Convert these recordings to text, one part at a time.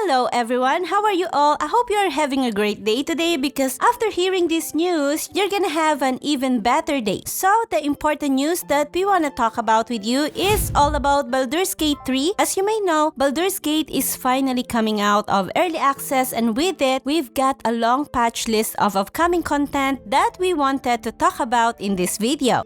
Hello everyone, how are you all? I hope you are having a great day today because after hearing this news, you're gonna have an even better day. So the important news that we wanna talk about with you is all about Baldur's Gate 3. As you may know, Baldur's Gate is finally coming out of early access, and with it, we've got a long patch list of upcoming content that we wanted to talk about in this video.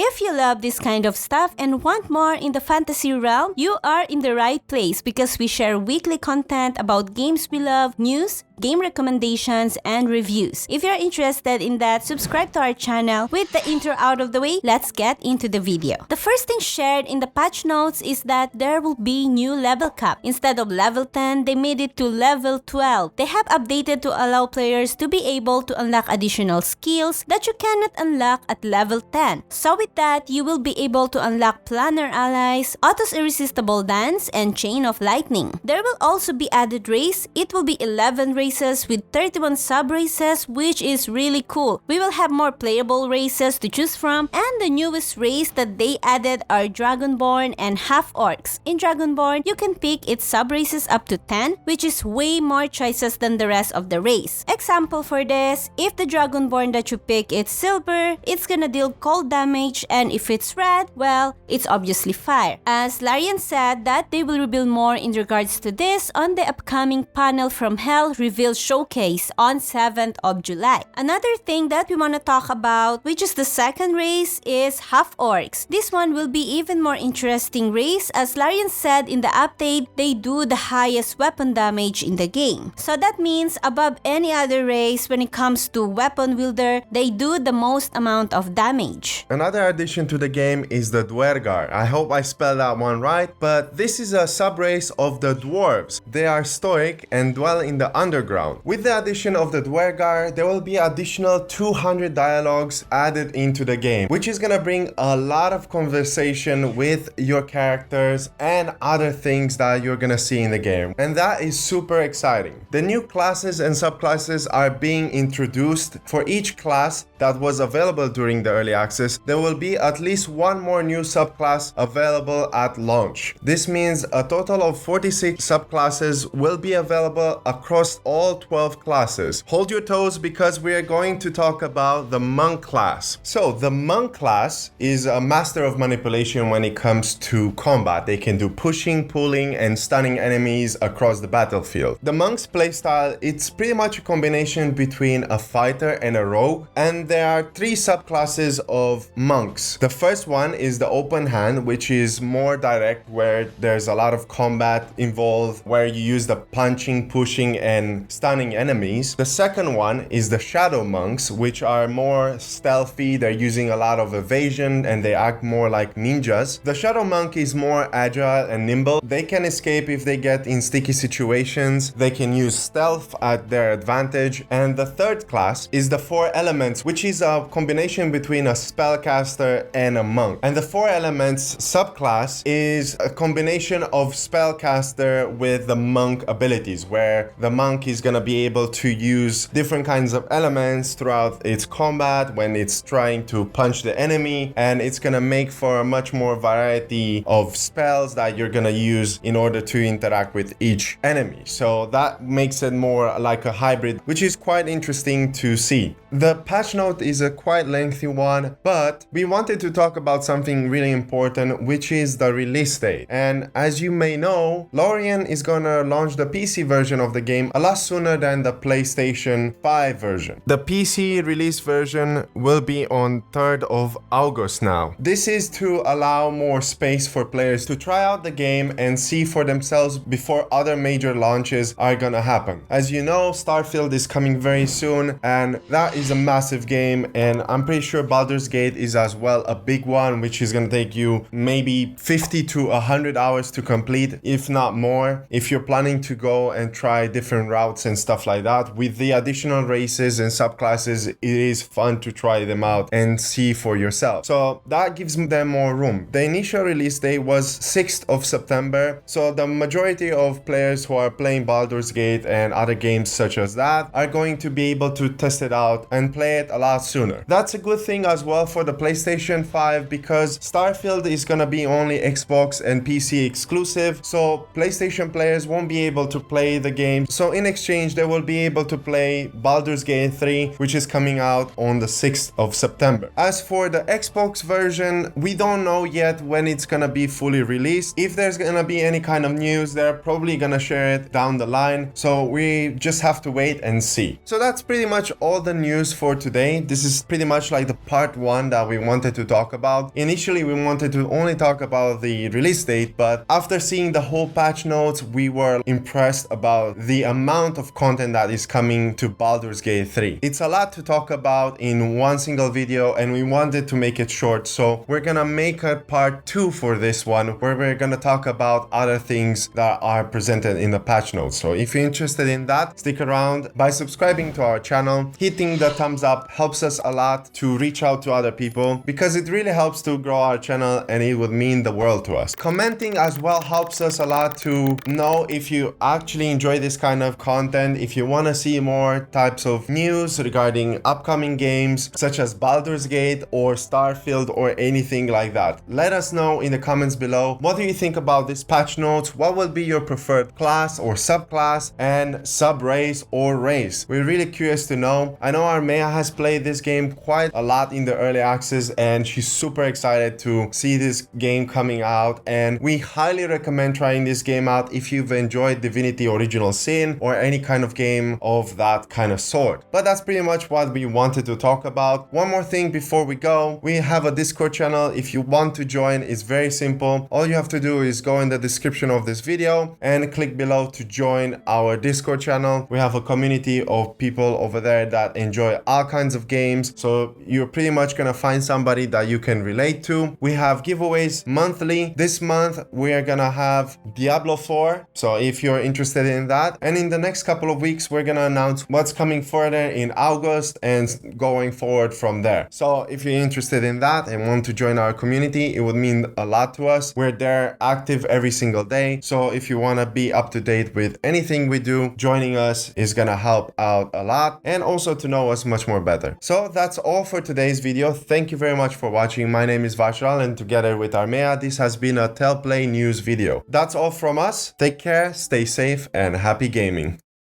If you love this kind of stuff and want more in the fantasy realm, you are in the right place because we share weekly content about games we love, news, game recommendations, and reviews. If you're interested in that, subscribe to our channel. With the intro out of the way, let's get into the video. The first thing shared in the patch notes is that there will be new level cap. Instead of level 10, they made it to level 12. They have updated to allow players to be able to unlock additional skills that you cannot unlock at level 10. So with that, you will be able to unlock Planner Allies, Otto's Irresistible Dance, and Chain of Lightning. There will also be added race. It will be 11 races with 31 sub-races, which is really cool. We will have more playable races to choose from, and the newest race that they added are Dragonborn and Half-Orcs. In Dragonborn, you can pick its sub-races up to 10, which is way more choices than the rest of the race. Example for this, if the Dragonborn that you pick is silver, it's gonna deal cold damage, and if it's red, well, it's obviously fire. As Larian said that they will reveal more in regards to this on the upcoming Panel from Hell Reveal Showcase on 7th of July. Another thing that we want to talk about, which is the second race, is Half-Orcs. This one will be even more interesting race. As Larian said in the update, they do the highest weapon damage in the game. So that means above any other race when it comes to weapon wielder, they do the most amount of damage. Another addition to the game is the Dwergar. I hope I spelled that one right, but this is a sub-race of the dwarves. They are stoic and dwell in the underground. With the addition of the Dwergar, there will be additional 200 dialogues added into the game, which is gonna bring a lot of conversation with your characters and other things that you're gonna see in the game. And that is super exciting. The new classes and subclasses are being introduced for each class that was available during the early access. There will be at least one more new subclass available at launch. This means a total of 46 subclasses will be available across all 12 classes. Hold your toes because we are going to talk about the monk class. So the monk class is a master of manipulation when it comes to combat. They can do pushing, pulling, and stunning enemies across the battlefield. The monk's playstyle, it's pretty much a combination between a fighter and a rogue, and there are three subclasses of monks. The first one is the open hand, which is more direct, where there's a lot of combat involved, where you use the punching, pushing, and stunning enemies. The second one is the shadow monks, which are more stealthy. They're using a lot of evasion and they act more like ninjas. The shadow monk is more agile and nimble. They can escape if they get in sticky situations. They can use stealth at their advantage. And the third class is the four elements, which is a combination between a spellcaster and a monk. And the four elements subclass is a combination of spellcaster with the monk abilities, where the monk is gonna be able to use different kinds of elements throughout its combat when it's trying to punch the enemy, and it's gonna make for a much more variety of spells that you're gonna use in order to interact with each enemy. So that makes it more like a hybrid, which is quite interesting to see. The patch note is a quite lengthy one, but we wanted to talk about something really important, which is the release date. And as you may know, Larian is gonna launch the PC version of the game a lot sooner than the PlayStation 5 version. The PC release version will be on 3rd of August now. This is to allow more space for players to try out the game and see for themselves before other major launches are gonna happen. As you know, Starfield is coming very soon, and that is a massive game, and I'm pretty sure Baldur's Gate is as well a big one, which is gonna take you maybe 50 to 100 hours to complete, if not more, if you're planning to go and try different routes and stuff like that. With the additional races and subclasses, it is fun to try them out and see for yourself. So that gives them more room. The initial release date was 6th of September, so the majority of players who are playing Baldur's Gate and other games such as that are going to be able to test it out and play it a lot sooner. That's a good thing as well for the PlayStation 5 because Starfield is gonna be only Xbox and PC exclusive, so PlayStation players won't be able to play the game. So in exchange, they will be able to play Baldur's Gate 3, which is coming out on the 6th of September. As for the Xbox version, we don't know yet when it's gonna be fully released. If there's gonna be any kind of news, they're probably gonna share it down the line, so we just have to wait and see. So that's pretty much all the news for today. This is pretty much like the part 1 that we wanted to talk about. Initially, we wanted to only talk about the release date, but after seeing the whole patch notes, we were impressed about the amount of content that is coming to Baldur's Gate 3. It's a lot to talk about in one single video, and we wanted to make it short, so we're gonna make a part 2 for this one where we're gonna talk about other things that are presented in the patch notes. So if you're interested in that, stick around. By subscribing to our channel, hitting the thumbs up helps us a lot to reach out to other people because it really helps to grow our channel and it would mean the world to us. Commenting as well helps us a lot to know if you actually enjoy this kind of content, if you want to see more types of news regarding upcoming games such as Baldur's Gate or Starfield or anything like that. Let us know in the comments below. What do you think about this patch notes? What will be your preferred class or subclass and sub-race or race? We're really curious to know. I know Armea has played this game quite a lot in the early access and she's super excited to see this game coming out, and we highly recommend trying this game out if you've enjoyed Divinity Original Sin or any kind of game of that kind of sort. But that's pretty much what we wanted to talk about. One more thing before we go, we have a Discord channel. If you want to join, it's very simple. All you have to do is go in the description of this video and click below to join our Discord channel. We have a community of people over there that enjoy all kinds of games, so you're pretty much gonna find somebody that you can relate to. We have giveaways monthly. This month we are gonna have Diablo 4, so if you're interested in that, and in the next couple of weeks we're gonna announce what's coming further in August and going forward from there. So if you're interested in that and want to join our community, it would mean a lot to us. We're there active every single day, so if you want to be up to date with anything we do, joining us is gonna help out a lot and also to know us much more better. So that's all for today's video. Thank you very much for watching. My name is Vashral and together with Armea, this has been a Tellplay news video. That's all from us. Take care, stay safe, and happy gaming.